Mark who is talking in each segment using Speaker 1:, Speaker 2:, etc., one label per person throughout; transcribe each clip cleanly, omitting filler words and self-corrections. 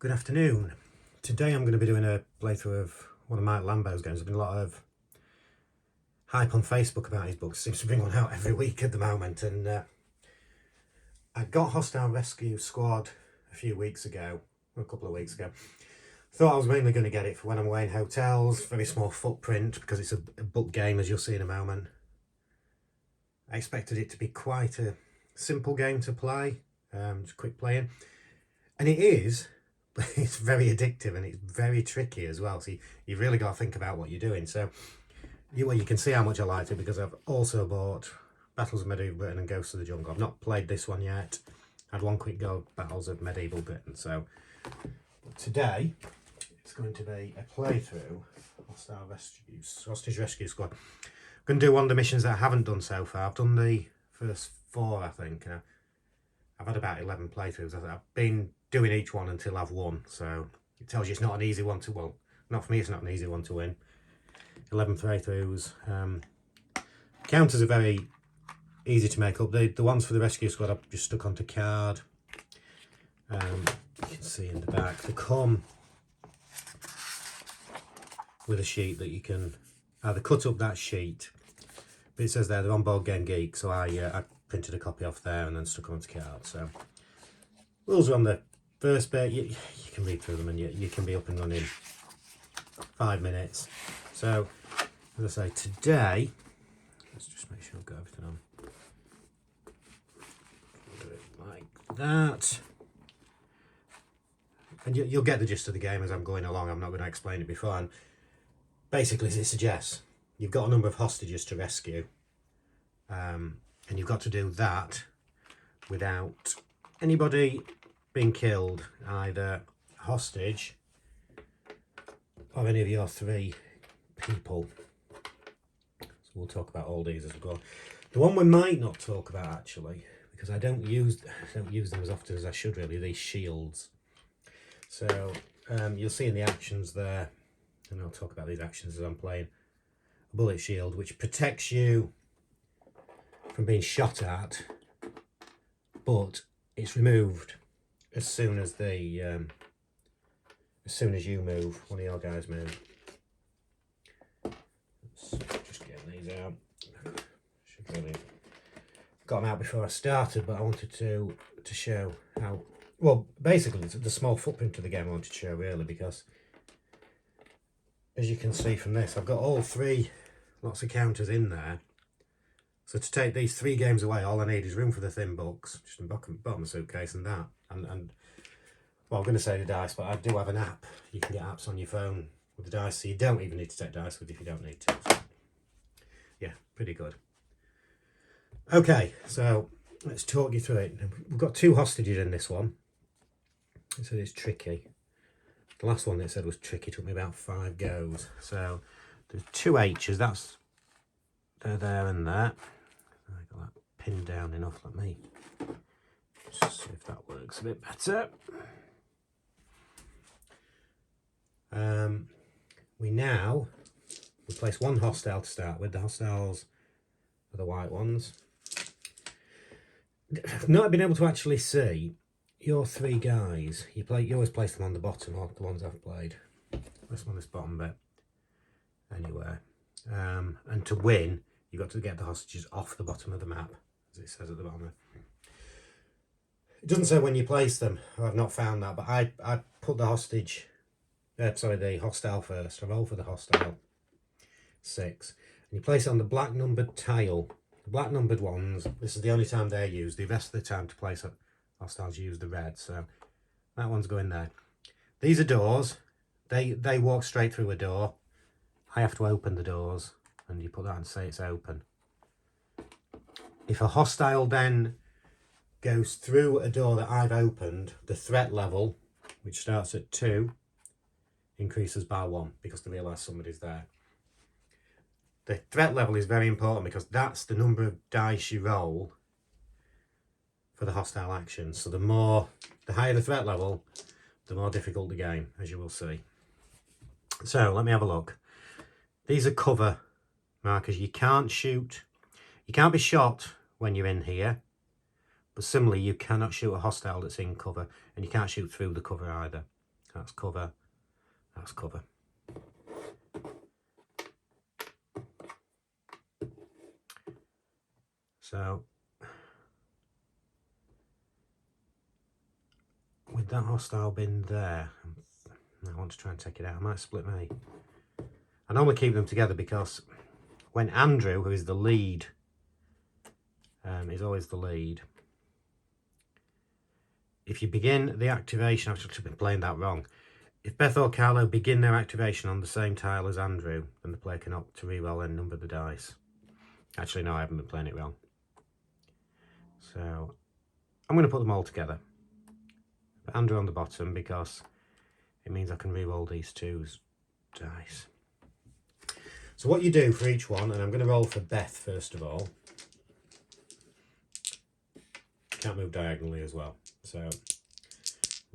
Speaker 1: Good afternoon. Today I'm going to be doing a playthrough of one of Mike Lambo's games. There's been a lot of hype on Facebook about his books. Seems to bring one out every week at the moment. And I got Hostile Rescue Squad a couple of weeks ago. Thought I was mainly going to get it for when I'm away in hotels. Very small footprint because it's a book game, as you'll see in a moment. I expected it to be quite a simple game to play, just quick playing. And it is. But it's very addictive and it's very tricky as well, so you've really got to think about what you're doing. So you can see how much I liked it because I've also bought Battles of Medieval Britain and Ghosts of the Jungle. I've not played this one yet. I had one quick go at Battles of Medieval Britain. So today it's going to be a playthrough Hostage Rescue Squad. I'm going to do one of the missions that I haven't done so far. I've done the first 4, I think. I've had about 11 playthroughs. I've been doing each one until I've won, so it tells you it's not an easy one to, well, not for me, it's not an easy one to win. 11 playthroughs. Counters are very easy to make up. The ones for the rescue squad I've just stuck onto card. You can see in the back they come with a sheet that you can either cut up that sheet, but it says there they're on Board Game Geek, so I printed a copy off there and then stuck them onto card. So rules are on the first bit. You can read through them and you can be up and running 5 minutes. So as I say, today, let's just make sure I've got everything on. Do it like that. And you'll get the gist of the game as I'm going along. I'm not going to explain it beforehand. Basically, as it suggests, you've got a number of hostages to rescue. And you've got to do that without anybody being killed, either hostage or any of your 3 people. So we'll talk about all these as we go. The one we might not talk about actually, because I don't use them as often as I should really, these shields. So you'll see in the actions there, and I'll talk about these actions as I'm playing, a bullet shield which protects you from being shot at, but it's removed as soon as you move, one of your guys move. Just getting these out. Should really got them out before I started, but I wanted to show how, well, basically the small footprint of the game I wanted to show really, because as you can see from this, I've got all 3 lots of counters in there. So to take these 3 games away, all I need is room for the thin books, just in the bottom of the suitcase and that. And well, I'm going to say the dice, but I do have an app. You can get apps on your phone with the dice, so you don't even need to take dice with you if you don't need to. So, yeah, pretty good. Okay, so let's talk you through it. We've got 2 hostages in this one. It said it's tricky. The last one they said was tricky took me about 5 goes. So there's 2 H's, they're there and there. I got that pinned down enough. Let me just see if that works a bit better. We place 1 hostile to start with. The hostiles are the white ones. Not being able to actually see your 3 guys, you always place them on the bottom, or the ones I've played. This one, this bottom bit, anywhere. And to win, you've got to get the hostages off the bottom of the map, as it says at the bottom there. It doesn't say when you place them. I've not found that, but I put the the hostile first. I roll for the hostile 6. And you place it on the black numbered tile. The black numbered ones, this is the only time they're used. The rest of the time to place it, hostiles use the red. So that one's going there. These are doors. They walk straight through a door. I have to open the doors. And you put that and say it's open. If a hostile then goes through a door that I've opened, the threat level, which starts at 2, increases by 1 because they realise somebody's there. The threat level is very important because that's the number of dice you roll for the hostile actions. So the higher the threat level, the more difficult the game, as you will see. So let me have a look. These are cover markers. You can't be shot when you're in here, but similarly you cannot shoot a hostile that's in cover, and you can't shoot through the cover either. That's cover. That's cover. So with that hostile bin there, I want to try and take it out. I might split me. I normally keep them together because when Andrew, who is the lead, is always the lead. If you begin the activation, I've actually been playing that wrong. If Beth or Carlo begin their activation on the same tile as Andrew, then the player can opt to reroll and number the dice. Actually, no, I haven't been playing it wrong. So I'm going to put them all together. Put Andrew on the bottom because it means I can reroll these two dice. So what you do for each one, and I'm going to roll for Beth first of all. Can't move diagonally as well. So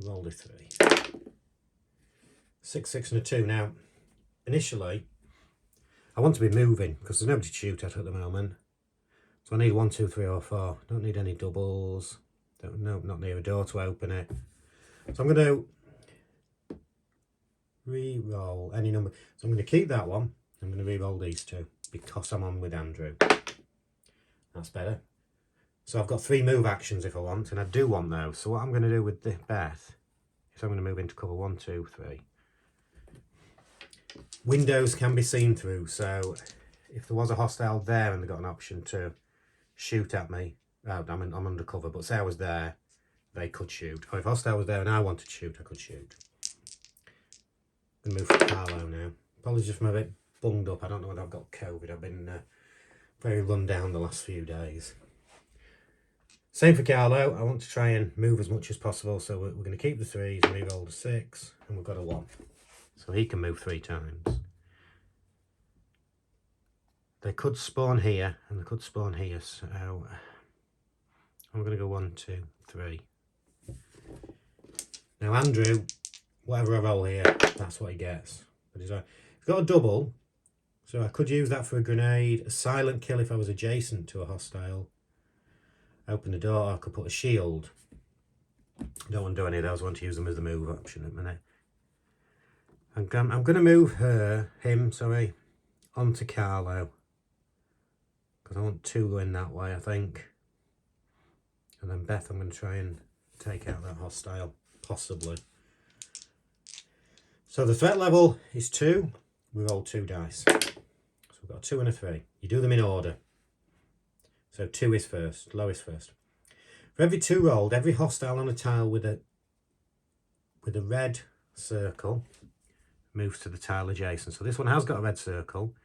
Speaker 1: roll the 3. 6, 6 and a 2. Now, initially, I want to be moving because there's nobody to shoot at the moment. So I need 1, 2, 3 or 4. Don't need any doubles. No, not near a door to open it. So I'm going to re-roll any number. So I'm going to keep that one. I'm going to re-roll these two because I'm on with Andrew. That's better. So I've got 3 move actions if I want, and I do want those. So what I'm going to do with the Beth is I'm going to move into cover 1, 2, 3. Windows can be seen through, so if there was a hostile there and they got an option to shoot at me, I'm undercover, but say I was there, they could shoot. Or if hostile was there and I wanted to shoot, I could shoot. I'm going to move for Carlo now. Apologies if I'm a bit bunged up. I don't know whether I've got COVID. I've been very run down the last few days. Same for Carlo. I want to try and move as much as possible, so we're going to keep the 3s and re-roll the 6, and we've got a 1. So he can move 3 times. They could spawn here, and they could spawn here, so I'm going to go 1, 2, 3. Now Andrew, whatever I roll here, that's what he gets. But he's got a double, so I could use that for a grenade, a silent kill if I was adjacent to a hostile. Open the door, I could put a shield. Don't want to do any of those, I want to use them as the move option at the minute. I'm going to move him, onto Carlo. Because I want 2 going that way, I think. And then Beth, I'm going to try and take out that hostile, possibly. So the threat level is 2. We roll 2 dice. So we've got a 2 and a 3. You do them in order. So 2 is first, lowest first. For every 2 rolled, every hostile on a tile with a red circle moves to the tile adjacent. So this one has got a red circle,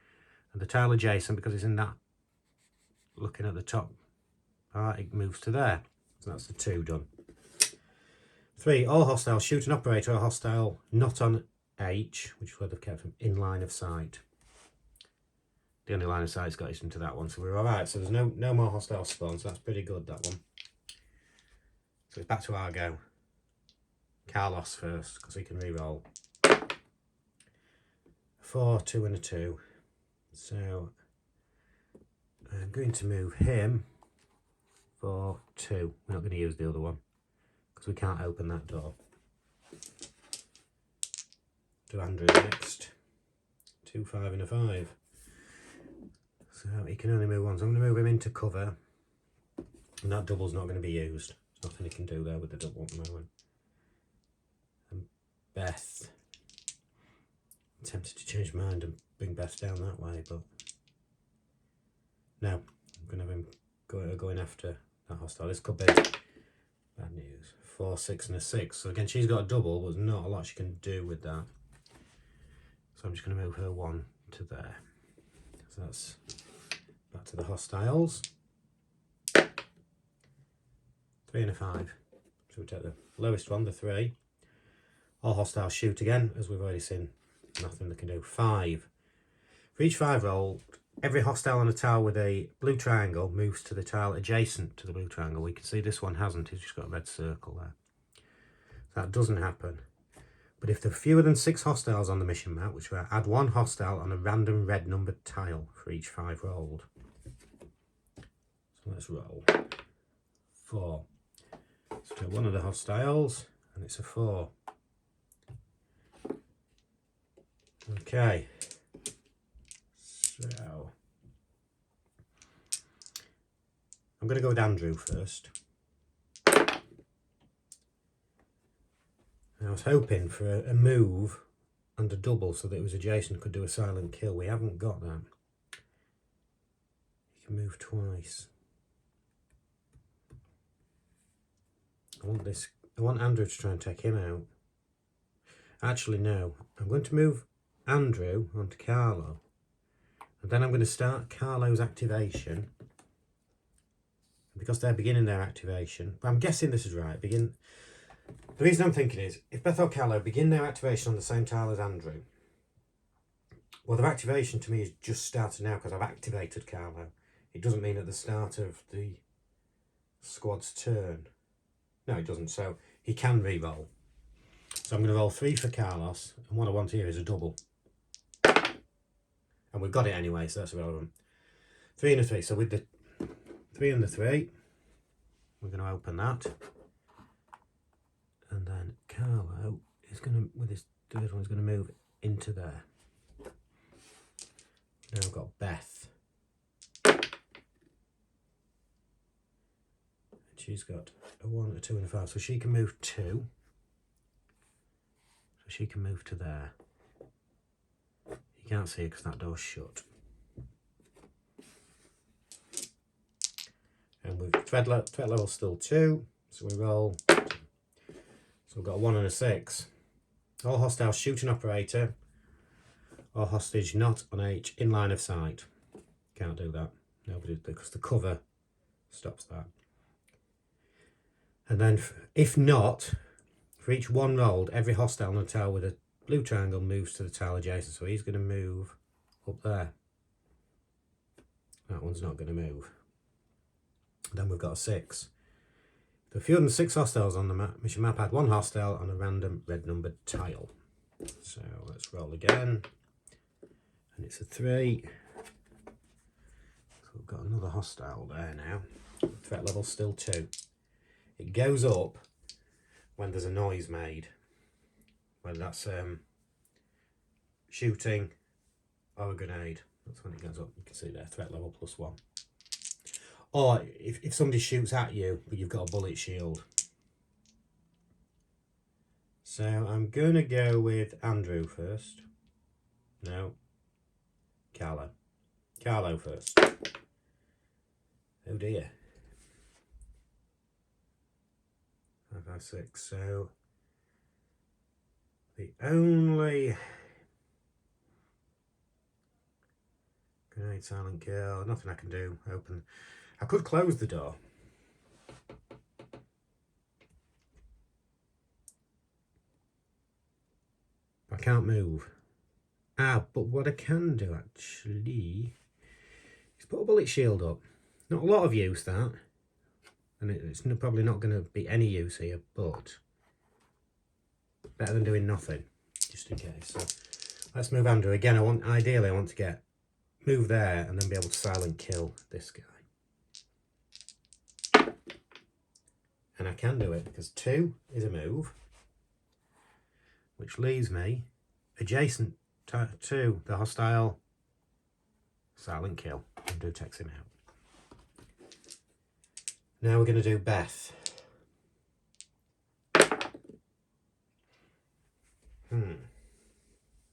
Speaker 1: and the tile adjacent, because it's in that, looking at the top part, it moves to there. So that's the 2 done. 3, all hostiles shoot an operator or hostile not on H, which is where they've kept them, in line of sight. The only line of sight's got is into that one, so we're alright. So there's no more hostile spawns, so that's pretty good, that one. So it's back to our go. Carlos first, because he can re-roll. 4, 2 and a 2. So I'm going to move him for 2. We're not going to use the other one, because we can't open that door. To Andrew next. 2, 5 and a 5. So he can only move 1, so I'm going to move him into cover. And that double's not going to be used. There's nothing he can do there with the double at the moment. And Beth. I'm tempted to change my mind and bring Beth down that way, but no. I'm going to have him going after that hostile. This could be bad news. 4, 6 and a 6. So again, she's got a double, but there's not a lot she can do with that. So I'm just going to move her 1 to there. So that's back to the hostiles. 3 and a 5. So we take the lowest one, the 3. All hostiles shoot again, as we've already seen. Nothing they can do. 5. For each 5 roll, every hostile on a tile with a blue triangle moves to the tile adjacent to the blue triangle. We can see this one hasn't, it's just got a red circle there. So that doesn't happen. But if there are fewer than 6 hostiles on the mission map, which will add 1 hostile on a random red numbered tile for each 5 rolled. So let's roll. 4. Let's do one of the hostiles, and it's a 4. Okay, so I'm going to go with Andrew first. I was hoping for a move and a double so that it was adjacent, could do a silent kill. We haven't got that. He can move twice. I want Andrew to try and take him out. Actually, no. I'm going to move Andrew onto Carlo. And then I'm going to start Carlo's activation. Because they're beginning their activation. But I'm guessing this is right. The reason I'm thinking is, if Beth or Carlo begin their activation on the same tile as Andrew, well, their activation to me is just started now because I've activated Carlo. It doesn't mean at the start of the squad's turn. No, it doesn't. So he can re-roll. So I'm going to roll 3 for Carlos. And what I want here is a double. And we've got it anyway, so that's irrelevant. 3 and a 3. So with the 3 and the 3, we're going to open that. And then Carlo is going to, with his third one, is going to move into there. Now I've got Beth. She's got a 1, a 2 and a 5, so she can move 2. So she can move to there. You can't see it because that door's shut. And we've threat level still 2, so we roll. So we've got a 1 and a 6. All hostile shooting operator or hostage not on H in line of sight. Can't do that. Nobody, because the cover stops that. And then, if not, for each one rolled, every hostile on the tile with a blue triangle moves to the tile adjacent. So he's going to move up there. That one's not going to move. Then we've got a 6. There are fewer than 6 hostiles on the mission map. Add 1 hostile on a random red numbered tile. So let's roll again. And it's a 3. So we've got another hostile there now. Threat level still 2. It goes up when there's a noise made, whether that's shooting or a grenade. That's when it goes up. You can see there, threat level +1. Or if somebody shoots at you, but you've got a bullet shield. So I'm going to go with Andrew first. No. Carlo. Carlo first. Oh dear. 5, 5, 6. So the only grenade, silent kill, nothing I can do. Open. I could close the door. I can't move. But what I can do actually is put a bullet shield up. Not a lot of use, that. And it's probably not going to be any use here, but better than doing nothing, just in case. So let's move Andrew. Again, ideally I want to move there and then be able to silent kill this guy. And I can do it because 2 is a move, which leaves me adjacent to the hostile. Silent kill. Andrew takes him out. Now we're going to do Beth.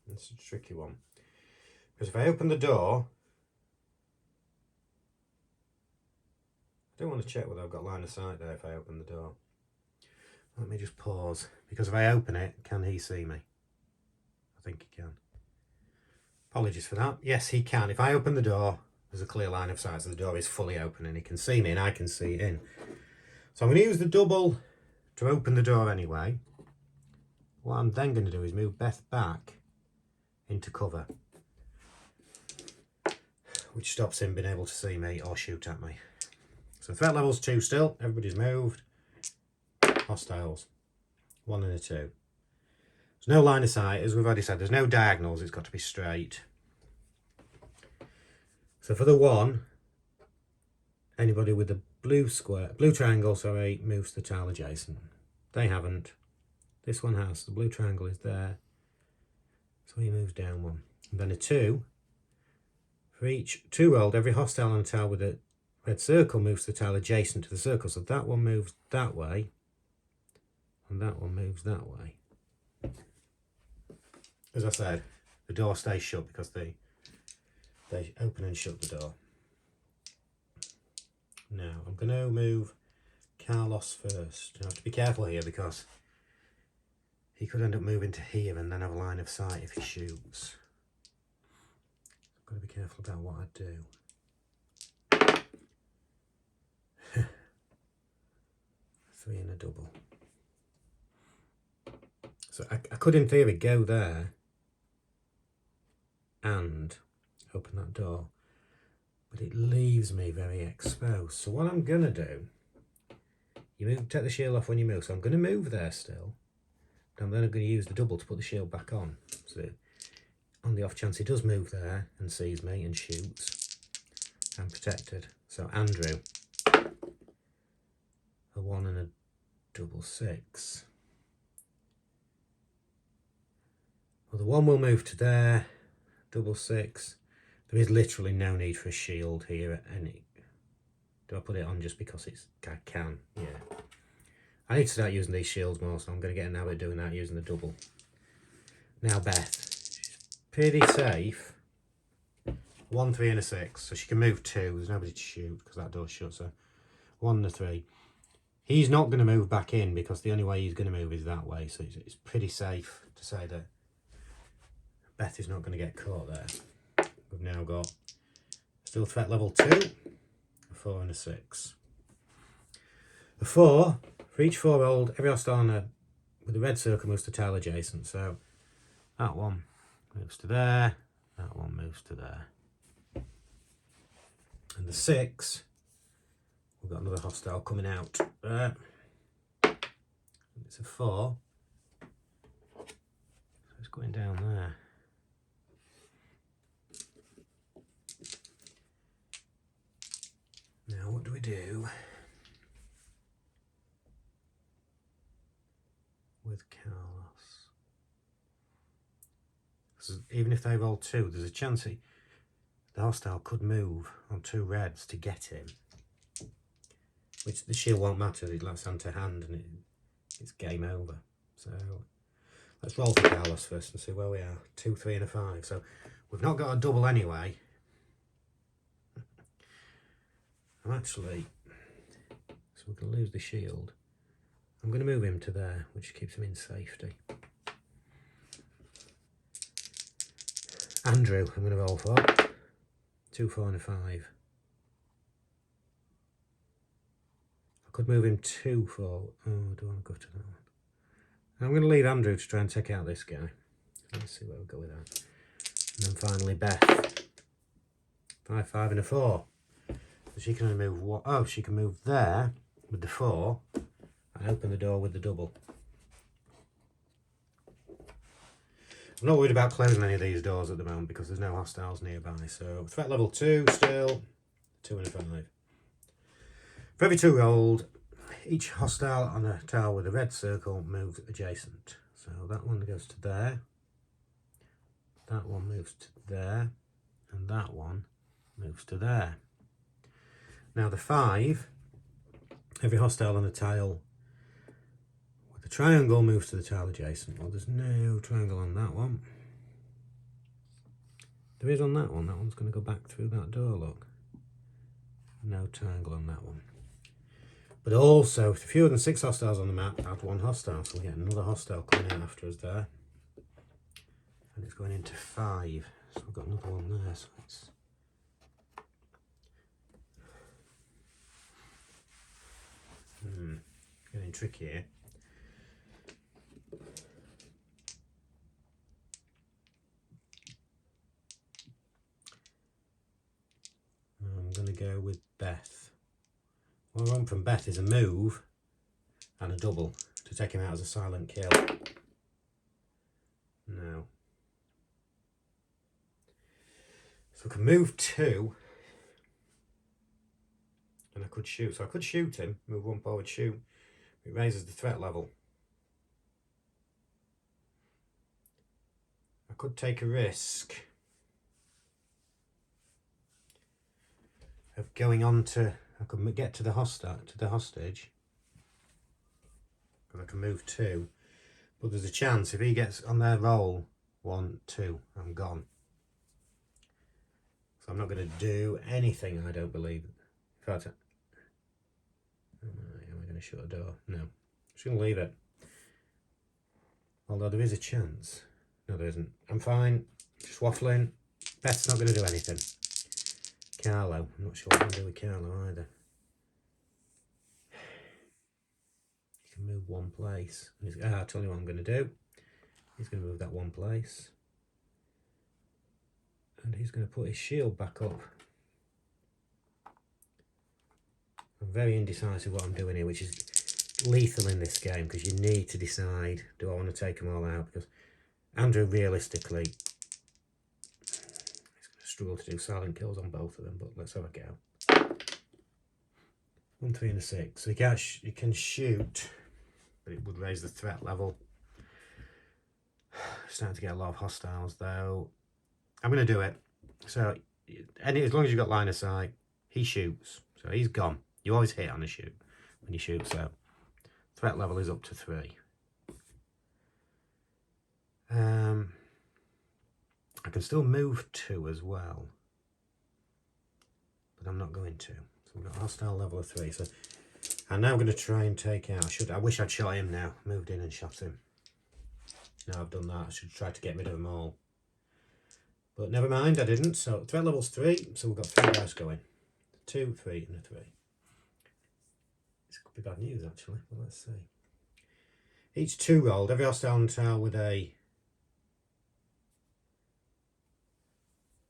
Speaker 1: That's a tricky one. Because if I open the door, I don't want to check whether I've got line of sight there if I open the door. Let me just pause. Because if I open it, can he see me? I think he can. Apologies for that. Yes, he can. If I open the door, there's a clear line of sight, so the door is fully open and he can see me and I can see in. So I'm going to use the double to open the door anyway. What I'm then going to do is move Beth back into cover, which stops him being able to see me or shoot at me. So threat level's 2 still. Everybody's moved. Hostiles. 1 and a 2. There's no line of sight, as we've already said. There's no diagonals. It's got to be straight. So for the 1, anybody with the blue triangle, sorry, moves to the tile adjacent. They haven't. This one has. The blue triangle is there. So he moves down one. And then a 2. For each 2 rolled, every hostile on a tile with a red circle moves to the tile adjacent to the circle. So that one moves that way. And that one moves that way. As I said, the door stays shut because they open and shut the door. Now, I'm going to move Carlos first. I have to be careful here because he could end up moving to here and then have a line of sight if he shoots. I've got to be careful about what I do. Three and a double. So I could in theory go there and open that door, but it leaves me very exposed. So what I'm going to do, take the shield off when you move, so I'm going to move there still, but I'm then going to use the double to put the shield back on. So on the off chance he does move there and sees me and shoots, I'm protected. So Andrew, a 1 and a double 6. Well, the 1 will move to there, double 6. There is literally no need for a shield here at any. Do I put it on just because I can? Yeah. I need to start using these shields more, so I'm going to get an habit of doing that using the double. Now Beth, she's pretty safe. 1, 3 and a 6, so she can move 2. There's nobody to shoot because that door's shut. So 1 and a 3. He's not going to move back in because the only way he's going to move is that way. So it's pretty safe to say that Beth is not going to get caught there. We've now got still threat level 2, a 4 and a 6. A 4, for each 4 rolled, every hostile with the red circle moves to tile adjacent. So that one moves to there, that one moves to there. And the 6, we've got another hostile coming out there. It's a 4, so it's going down there. Now what do we do with Carlos? Because even if they roll 2, there's a chance the hostile could move on 2 reds to get him, which the shield won't matter. He'd like hand to hand and it's game over. So let's roll for Carlos first and see where we are. 2, 3 and a 5. So we've not got a double anyway. I'm actually, so we can lose the shield. I'm going to move him to there, which keeps him in safety. Andrew, I'm going to roll for 2, 4 and a 5. I could move him 2, 4. Oh, I don't want to go to that one. I'm going to leave Andrew to try and take out this guy. Let's see where we go with that. And then finally Beth. 5, 5 and a 4. So she can only move one. Oh, she can move there with the 4 and open the door with the double. I'm not worried about closing any of these doors at the moment because there's no hostiles nearby. So threat level 2 still, 2 and a 5. For every 2 rolled, each hostile on a tile with a red circle moves adjacent. So that one goes to there, that one moves to there, and that one moves to there. Now the 5, every hostile on a tile with a triangle moves to the tile adjacent. Well, there's no triangle on that one. There is on that one. That one's going to go back through that door, look. No triangle on that one. But also, if fewer than 6 hostiles on the map, add 1 hostile. So we get another hostile coming in after us there. And it's going into 5. So we've got another one there. So it's getting tricky here. I'm going to go with Beth. What I want from Beth is a move and a double to take him out as a silent kill. No. So I can move 2 and I could shoot. So I could shoot him, move 1 forward, shoot. It raises the threat level. I could take a risk of going on to, I could get to the hostage, because I can move 2, but there's a chance if he gets on their roll 1, 2, I'm gone. So I'm not going to do anything, I don't believe. In fact, am I going to shut a door? No, I'm just going to leave it. Although there is a chance. No, there isn't. I'm fine, just waffling. Beth's not going to do anything. Carlo, I'm not sure what I'm going to do with Carlo either. He can move 1 place. I'll tell you what I'm going to do. He's going to move that 1 place. And he's going to put his shield back up. I'm very indecisive what I'm doing here, which is lethal in this game, because you need to decide, do I want to take them all out? Because Andrew, realistically, he's going to struggle to do silent kills on both of them, but let's have a go. 1, 3 and a 6. So you can shoot, but it would raise the threat level. Starting to get a lot of hostiles though. I'm going to do it. So as long as you've got line of sight, he shoots. So he's gone. You always hit on a shoot when you shoot, so threat level is up to 3. I can still move 2 as well, but I'm not going to. So we've got hostile level of 3. So I'm now going to try and take out. I wish I'd shot him now. Moved in and shot him. Now I've done that, I should try to get rid of them all. But never mind, I didn't. So threat level's 3, so we've got 3 dice going. 2, 3 and a 3. This could be bad news actually, but let's see. Each 2 rolled, every hostile on the tile with a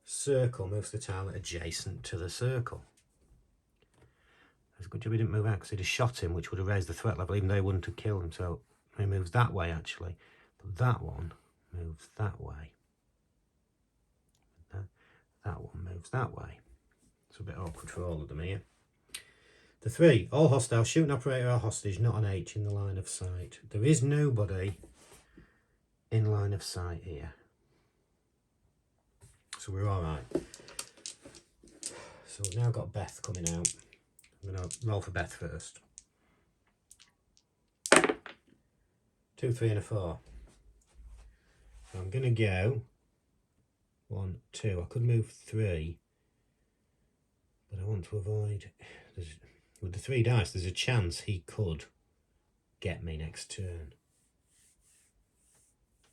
Speaker 1: circle moves the tile adjacent to the circle. It's a good job he didn't move out, because he'd have shot him, which would have raised the threat level, even though he wouldn't have killed him. So he moves that way actually, but that one moves that way. That one moves that way. It's a bit awkward for all of them here. The 3, all hostile, shoot an operator or hostage, not an H in the line of sight. There is nobody in line of sight here. So we're all right. So we've now got Beth coming out. I'm going to roll for Beth first. 2, 3 and a 4. So I'm going to go 1, 2. I could move 3, but I want to avoid. With the 3 dice, there's a chance he could get me next turn,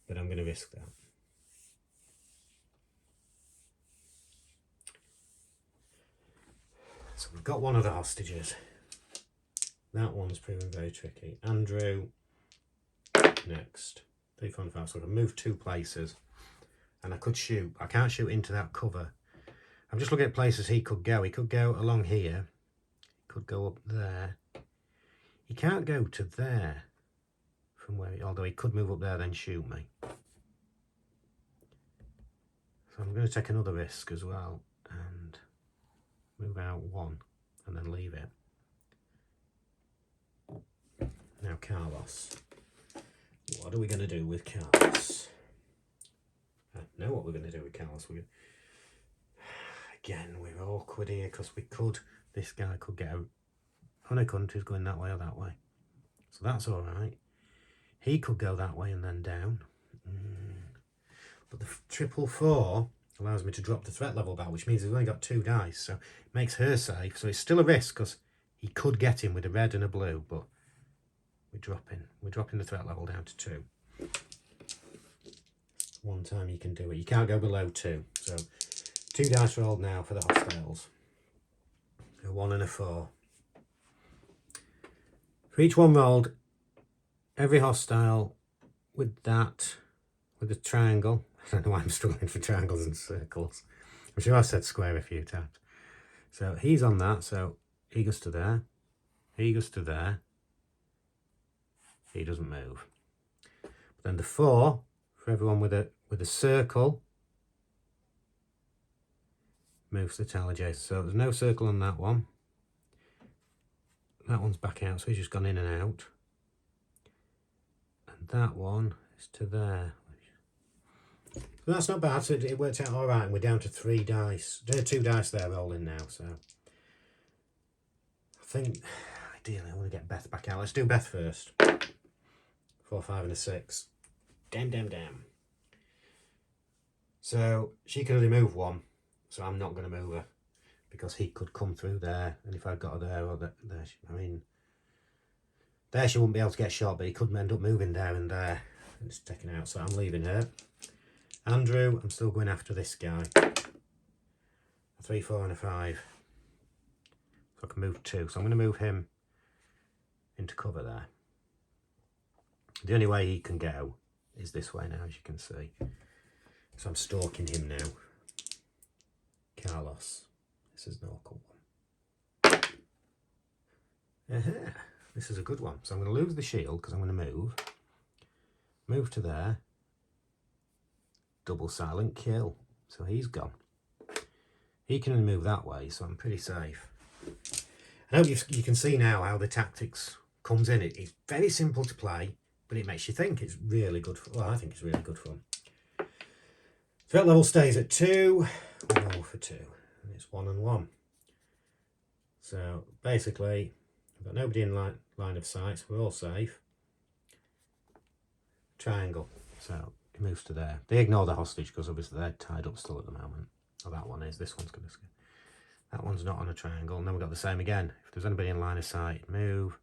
Speaker 1: but I'm going to risk that. So we've got one of the hostages. That one's proven very tricky. Andrew next. 3, 4 and 5. So I can move 2 places. And I could shoot. I can't shoot into that cover. I'm just looking at places he could go. He could go along here. He could go up there. He can't go to there from where, although he could move up there then shoot me. So I'm going to take another risk as well and move out 1 and then leave it. Now Carlos. What are we going to do with Carlos? I know what we're going to do with Carlos. Again, we're awkward here because this guy could get out. Oh no, couldn't. He's going that way or that way. So that's all right. He could go that way and then down. But the 444 allows me to drop the threat level back, which means he's only got 2 dice. So it makes her safe. So it's still a risk because he could get him with a red and a blue, but we're dropping the threat level down to 2. One time you can do it. You can't go below 2. So 2 dice rolled now for the hostiles. A 1 and a 4. For each one rolled, every hostile with the triangle. I don't know why I'm struggling for triangles and circles. I'm sure I said square a few times. So he's on that, so he goes to there. He goes to there. He doesn't move. But then the 4, for everyone with a circle, moves the tile adjacent. So there's no circle on that one. That one's back out, so he's just gone in and out. And that one is to there. But that's not bad, so it worked out alright, and we're down to 3 dice. 2 dice there rolling now, so I think ideally I want to get Beth back out. Let's do Beth first. 4, 5 and a 6. Damn. So she can only move 1, so I'm not going to move her, because he could come through there, and if I'd got her there or there, I mean, there she wouldn't be able to get shot, but he could end up moving there and there, and it's taken out, so I'm leaving her. Andrew, I'm still going after this guy. A 3, 4 and a 5. So I can move 2, so I'm going to move him into cover there. The only way he can go is this way now, as you can see. So I'm stalking him now. Carlos. This is an awkward one. This is a good one. So I'm going to lose the shield because I'm going to move. Move to there. Double silent kill. So he's gone. He can only move that way, so I'm pretty safe. I hope you can see now how the tactics comes in. It's very simple to play, but it makes you think. It's really good fun. Well, I think it's really good fun. Threat level stays at 2. We roll for 2. And it's 1 and 1. So basically, I've got nobody in line of sight, so we're all safe. Triangle. So it moves to there. They ignore the hostage because obviously they're tied up still at the moment. Oh, that one is. This one's going to skip. That one's not on a triangle. And then we've got the same again. If there's anybody in line of sight, move.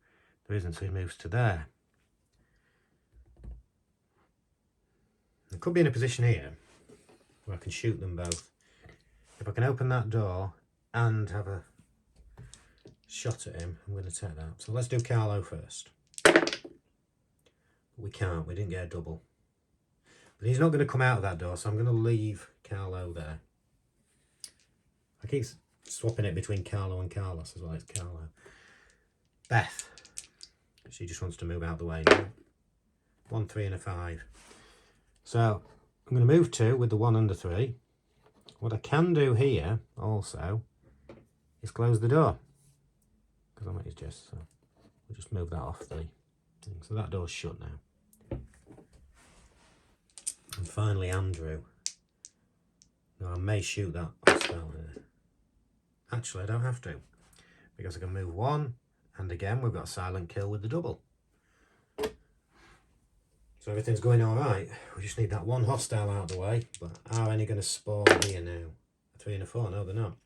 Speaker 1: There isn't, so he moves to there. I could be in a position here where I can shoot them both. If I can open that door and have a shot at him, I'm going to take that. So let's do Carlo first. But we can't. We didn't get a double. But he's not going to come out of that door, so I'm going to leave Carlo there. I keep swapping it between Carlo and Carlos as well. It's Carlo. Beth. She just wants to move out the way now. 1, 3 and a 5. So I'm going to move 2 with the 1 and the 3. What I can do here also is close the door, because I'm at his chest, so we'll just move that off the thing. So that door's shut now. And finally Andrew. Now I may shoot that hostile here. Actually I don't have to, because I can move 1, and again we've got a silent kill with the double. So everything's going alright. We just need that 1 hostile out of the way. But are any going to spawn here now? A 3 and a 4? No, they're not.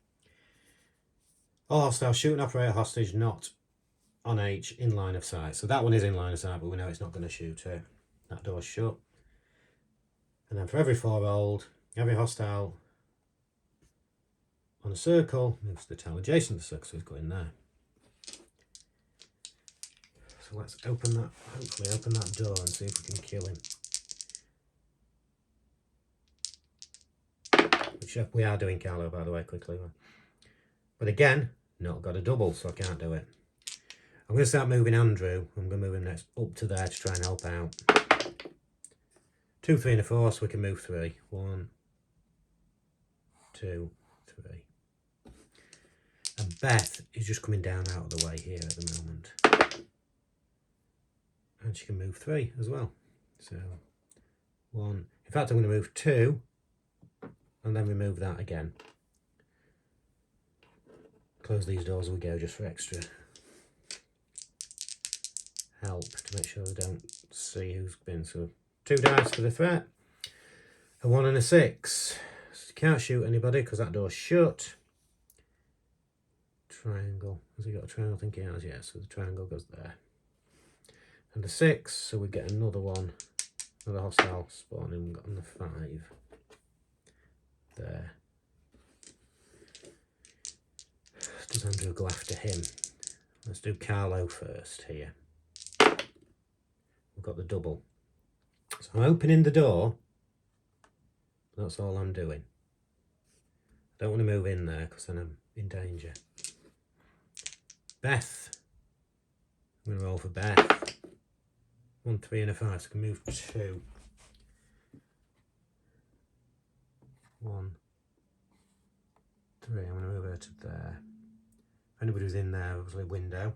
Speaker 1: All hostiles shoot and operate a hostage not on H in line of sight. So that one is in line of sight, but we know it's not going to shoot it. That door's shut. And then for every 4 rolled, every hostile on a circle moves to the tile adjacent to the circle, so he's going there. So let's open that, hopefully open that door and see if we can kill him. Which we are doing Carlo, by the way, quickly. But again, not got a double, so I can't do it. I'm going to start moving Andrew. I'm going to move him next up to there to try and help out. 2, 3 and a 4, so we can move 3. 1, 2, 3. And Beth is just coming down out of the way here at the moment. And she can move 3 as well. So 1. In fact, I'm going to move 2 and then remove that again. Close these doors as we go, just for extra help to make sure we don't see who's been. So 2 dice for the threat, a 1 and a 6. So you can't shoot anybody because that door's shut. Triangle. Has he got a triangle? I think he has, yeah. So the triangle goes there. And a 6, so we get another one, another hostile spawning on the 5 there. Does Andrew go after him? Let's do Carlo first here. We've got the double. So I'm opening the door. That's all I'm doing. I don't want to move in there because then I'm in danger. Beth. I'm going to roll for Beth. 1, 3 and a 5, so I can move 2. 1, 3, I'm going to move her to there. If anybody was in there, obviously window.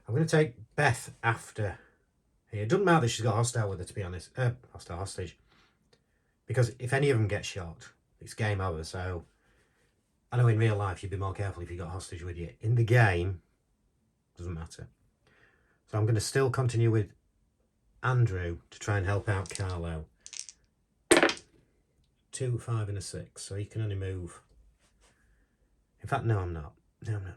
Speaker 1: I'm going to take Beth after here. It doesn't matter that she's got hostile with her, to be honest. Hostile hostage. Because if any of them get shot, it's game over. So I know in real life you'd be more careful if you got hostage with you. In the game, doesn't matter. So I'm going to still continue with Andrew to try and help out Carlo. 2, 5 and a 6. So he can only move. In fact, no, I'm not. No. Oh, am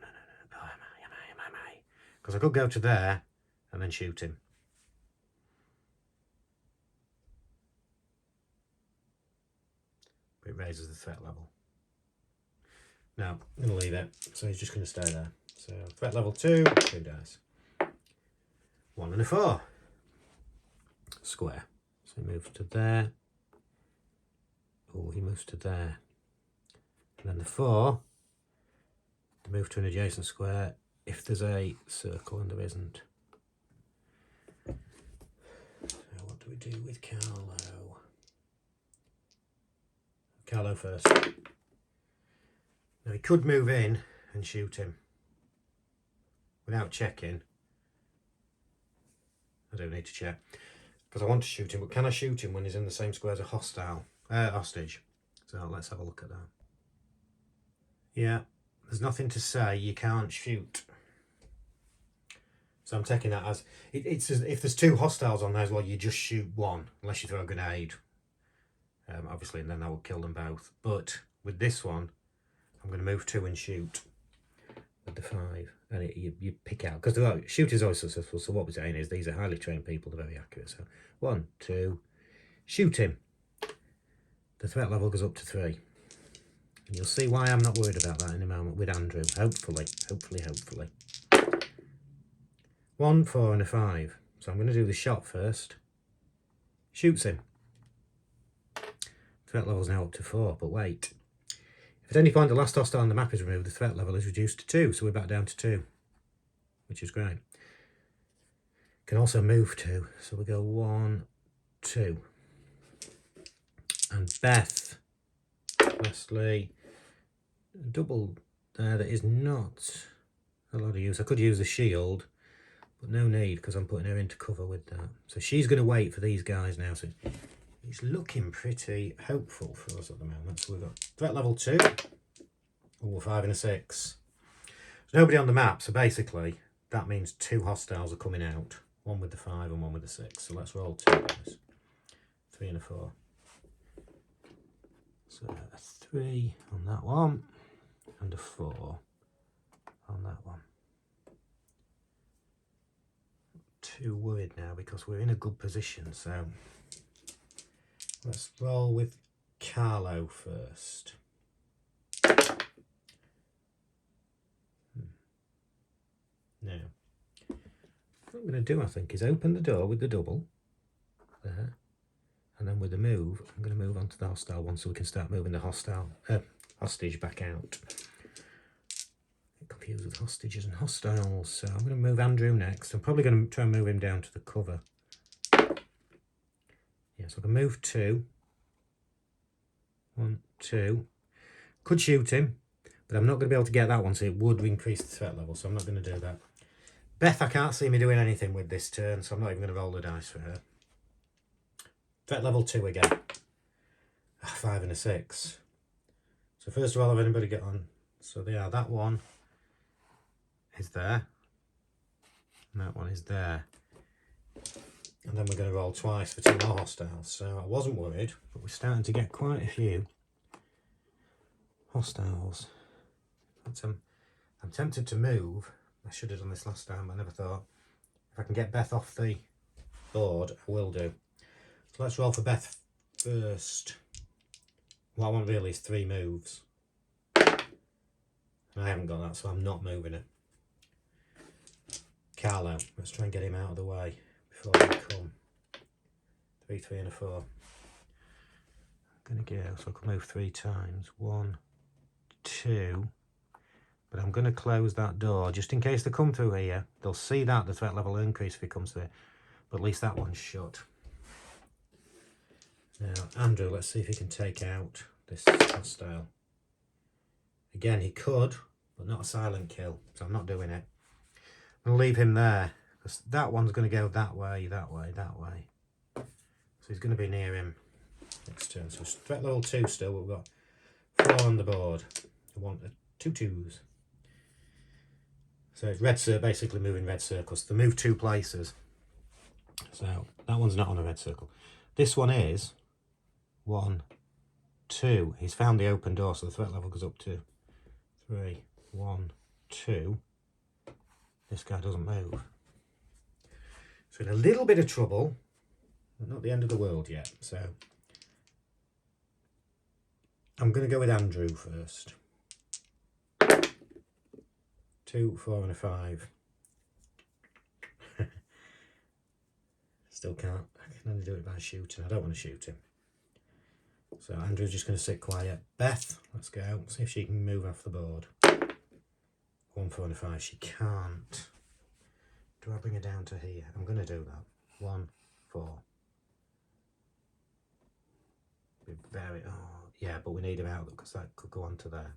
Speaker 1: I? Because I could go to there and then shoot him. But it raises the threat level. No, I'm going to leave it. So he's just going to stay there. So threat level 2, 2 dice. 1 and a 4. Square. So he moves to there. Oh, he moves to there. And then the 4, to move to an adjacent square if there's a circle and there isn't. So what do we do with Carlo? Carlo first. Now he could move in and shoot him without checking. I don't need to check because I want to shoot him, but can I shoot him when he's in the same square as a hostage? So let's have a look at that. Yeah, there's nothing to say you can't shoot. So I'm taking that as it's as if there's 2 hostiles on there as well, you just shoot one unless you throw a grenade. Obviously, and then that will kill them both. But with this one, I'm going to move 2 and shoot with the 5. And you pick out, because shooting is always successful. So what we're saying is these are highly trained people, they're very accurate. So 1, 2, shoot him. The threat level goes up to 3. And you'll see why I'm not worried about that in a moment with Andrew. Hopefully. 1, 4 and a 5. So I'm going to do the shot first. Shoots him. Threat level's now up to 4, but wait. If at any point the last hostile on the map is removed, the threat level is reduced to 2, so we're back down to 2, which is great. Can also move 2, so we go 1, 2. And Beth, lastly, double there that is not a lot of use. I could use the shield, but no need because I'm putting her into cover with that. So she's going to wait for these guys now. So it's looking pretty hopeful for us at the moment. So we've got threat level 2. Oh, 5 and a 6. There's nobody on the map, so basically that means 2 hostiles are coming out. 1 with the 5 and 1 with the 6. So let's roll 2 dice. 3 and a 4. So a 3 on that one and a 4 on that one. Too worried now because we're in a good position, so let's roll with Carlo first. Now, what I'm going to do, I think, is open the door with the double there, and then with the move, I'm going to move on to the hostile one so we can start moving the hostage back out. Get confused with hostages and hostiles, so I'm going to move Andrew next. I'm probably going to try and move him down to the cover. Yeah, so I can move 2. 1, 2. Could shoot him, but I'm not going to be able to get that one, so it would increase the threat level, so I'm not going to do that. Beth, I can't see me doing anything with this turn, so I'm not even going to roll the dice for her. Threat level 2 again. 5 and a 6. So first of all, have anybody get on? So yeah, that one is there. And that one is there. And then we're going to roll twice for 2 more hostiles. So I wasn't worried, but we're starting to get quite a few hostiles. I'm tempted to move. I should have done this last time, but I never thought. If I can get Beth off the board, I will do. So let's roll for Beth first. What I want really is 3 moves. And I haven't got that, so I'm not moving it. Carlo, let's try and get him out of the way before they come. 3, 3 and a 4. I'm going to go, so I can move 3 times. 1, 2. But I'm going to close that door just in case they come through here. They'll see that the threat level will increase if he comes through. But at least that one's shut. Now, Andrew, let's see if he can take out this hostile. Again, he could, but not a silent kill, so I'm not doing it. I'm going to leave him there, because that one's going to go that way, that way, that way. So he's going to be near him, next turn. So threat level 2 still, but we've got 4 on the board. I want 2 2s. So it's red, basically moving red circles. They move 2 places. So that one's not on a red circle. This one is 1, 2. He's found the open door, so the threat level goes up to 3, 1, 2. This guy doesn't move. So in a little bit of trouble, but not the end of the world yet. So I'm going to go with Andrew first. 2, 4 and a 5. Still can't. I can only do it by shooting. I don't want to shoot him. So Andrew's just going to sit quiet. Beth, let's go. See if she can move off the board. 1, 4 and a 5. She can't. Do I bring her down to here? I'm going to do that. 1, 4. Oh, yeah, but we need him out because that could go on to there.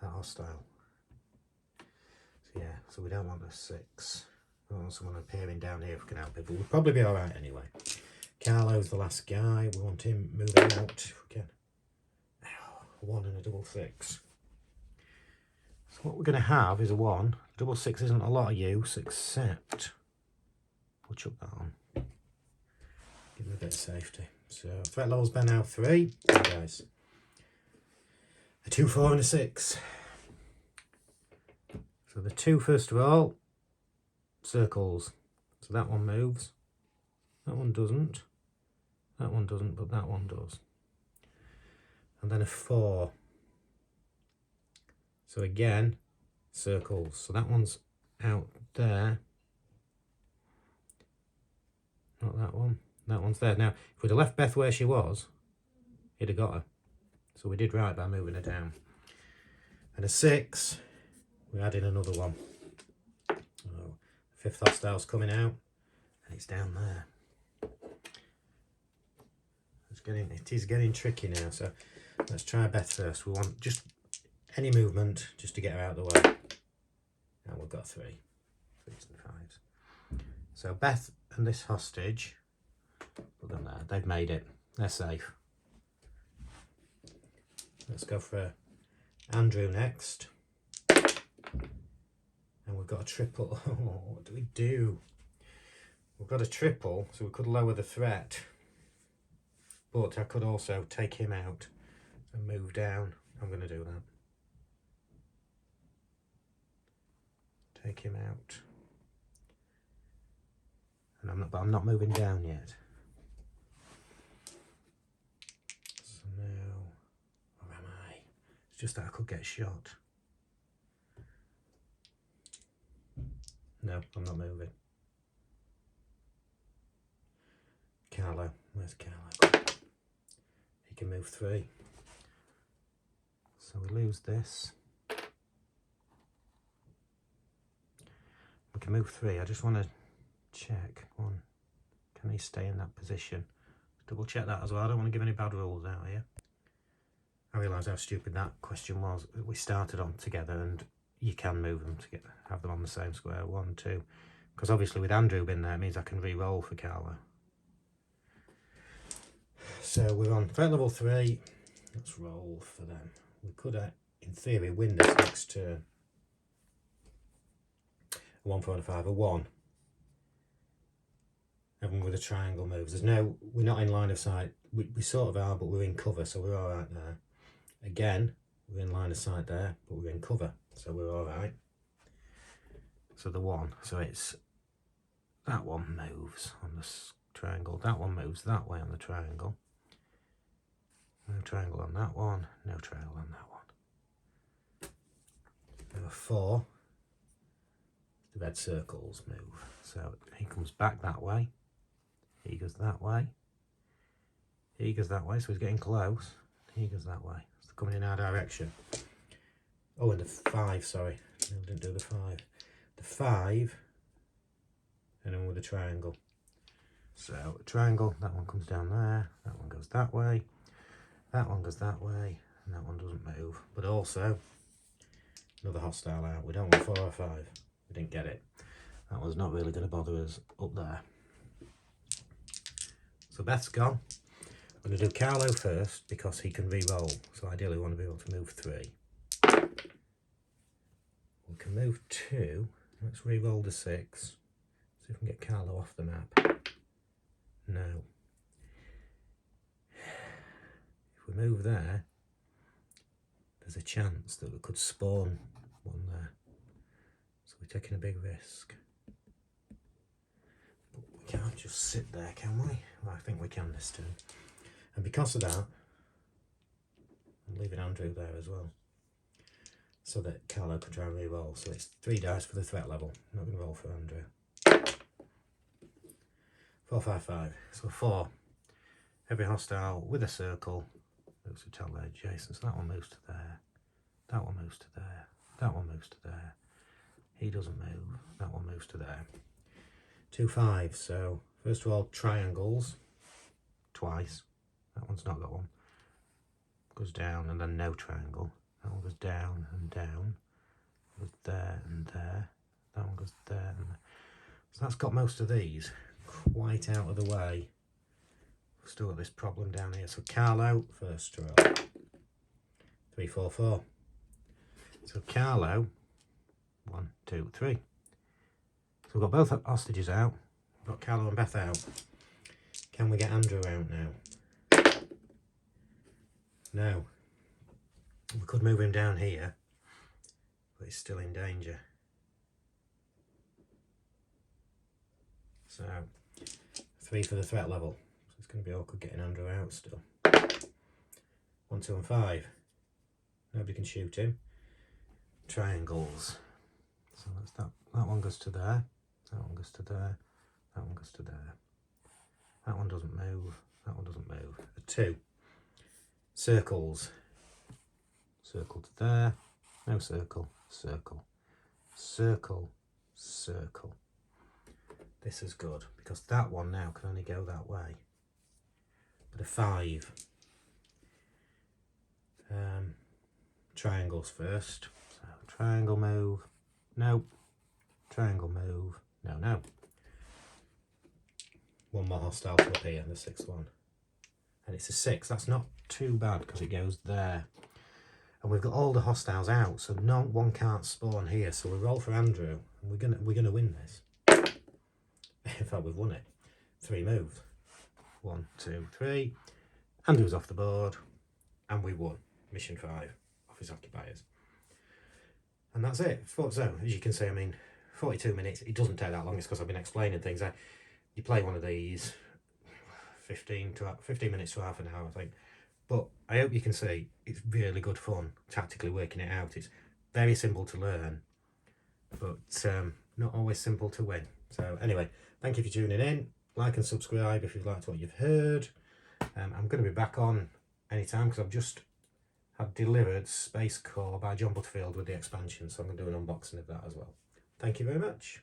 Speaker 1: That hostile. So yeah, so we don't want a 6. We want someone appearing down here if we can help it, but we'll probably be alright anyway. Carlo's the last guy. We want him moving out if we can. 1 and a double 6. So what we're going to have is a 1. Double 6 isn't a lot of use, except we'll chuck that on. Give him a bit of safety. So threat level's been now 3. There, guys. A 2, 4 and a 6. So the 2 first of all, circles. So that one moves. That one doesn't. That one doesn't, but that one does. And then a 4. So again, circles. So that one's out there. Not that one. That one's there. Now, if we'd have left Beth where she was, he'd have got her. So we did right by moving her down. And a 6, we add in another one. Oh, 5th hostile's coming out, and it's down there. It is getting tricky now, so let's try Beth first. We want just any movement just to get her out of the way. And we've got 3. 3s and 5s. So Beth and this hostage, put them there. They've made it. They're safe. Let's go for Andrew next. And we've got a triple. Oh, what do we do? We've got a triple, so we could lower the threat. But I could also take him out and move down. I'm going to do that. Take him out. And I'm not moving down yet. So now, where am I? It's just that I could get shot. No, I'm not moving. Carlo, where's Carlo? He can move 3. So we lose this. We can move 3. I just want to check. 1. Can he stay in that position? Double check that as well. I don't want to give any bad rules out here. I realise how stupid that question was. We started on together and you can move them to have them on the same square. 1, 2. Because obviously with Andrew being there, it means I can re-roll for Carlo. So we're on threat level 3. Let's roll for them. We could, in theory, win this next turn. A 1, 4 and a 5. A 1. Everyone with a triangle moves. We're not in line of sight. We sort of are, but we're in cover, so we're all right there. Again, we're in line of sight there, but we're in cover, so we're all right. So the 1. So it's that one moves on the triangle. That one moves that way on the triangle. No triangle on that one. No triangle on that one. Number 4. The red circles move. So he comes back that way. He goes that way. He goes that way, so he's getting close. He goes that way. So they're coming in our direction. Oh, and the 5, sorry. No, we didn't do the 5. The 5, and then with a triangle. So a triangle, that one comes down there. That one goes that way. That one goes that way. And that one doesn't move. But also, another hostile out. We don't want 4 or 5. We didn't get it. That was not really going to bother us up there. So Beth's gone. I'm going to do Carlo first because he can re-roll. So ideally we want to be able to move 3. We can move 2. Let's re-roll the 6. See if we can get Carlo off the map. No. If we move there, there's a chance that we could spawn one there. So we're taking a big risk. But we can't just sit there, can we? Well, I think we can this turn. And because of that, I'm leaving Andrew there as well, so that Carlo can try and re-roll. So it's 3 dice for the threat level. I'm not going to roll for Andrew. 4, 5, 5. So 4. Every hostile with a circle moves to tell their adjacent. So that one moves to there. That one moves to there. That one moves to there. He doesn't move. That one moves to there. 2, 5. So first of all, triangles twice. That one's not got one. Goes down and then no triangle. That one goes down and down. Goes there and there. That one goes there and there. So that's got most of these quite out of the way. We've still got this problem down here. So Carlo, first row. 3, 4, 4. So Carlo, 1, 2, 3. So we've got both hostages out. We've got Carlo and Beth out. Can we get Andrew out now? No. We could move him down here, but he's still in danger. So 3 for the threat level. So it's going to be awkward getting Andrew out still. 1, 2 and 5. Nobody can shoot him. Triangles. So that's that. That one goes to there. That one goes to there. That one goes to there. That one doesn't move. That one doesn't move. A 2. Circles. Circle to there. No circle. Circle. Circle. Circle. This is good because that one now can only go that way. But a 5. Triangles first. So triangle move. No. Triangle move. No, no. One more hostile to appear, the 6th one. And it's a 6. That's not too bad because it goes there. And we've got all the hostiles out, so no one can't spawn here. So we roll for Andrew, and we're gonna win this. In fact, we've won it. 3 moves. 1, 2, 3. Andrew's off the board, and we won. Mission 5 off his occupiers. And that's it. So as you can see, I mean, 42 minutes. It doesn't take that long. It's because I've been explaining things. You play one of these. 15 minutes to half an hour, I think. But I hope you can see it's really good fun tactically working it out. It's very simple to learn, but not always simple to win. So anyway, thank you for tuning in. Like and subscribe if you've liked what you've heard. I'm going to be back on anytime because I've just had delivered Space Core by John Butterfield with the expansion, so I'm going to do an unboxing of that as well. Thank you very much.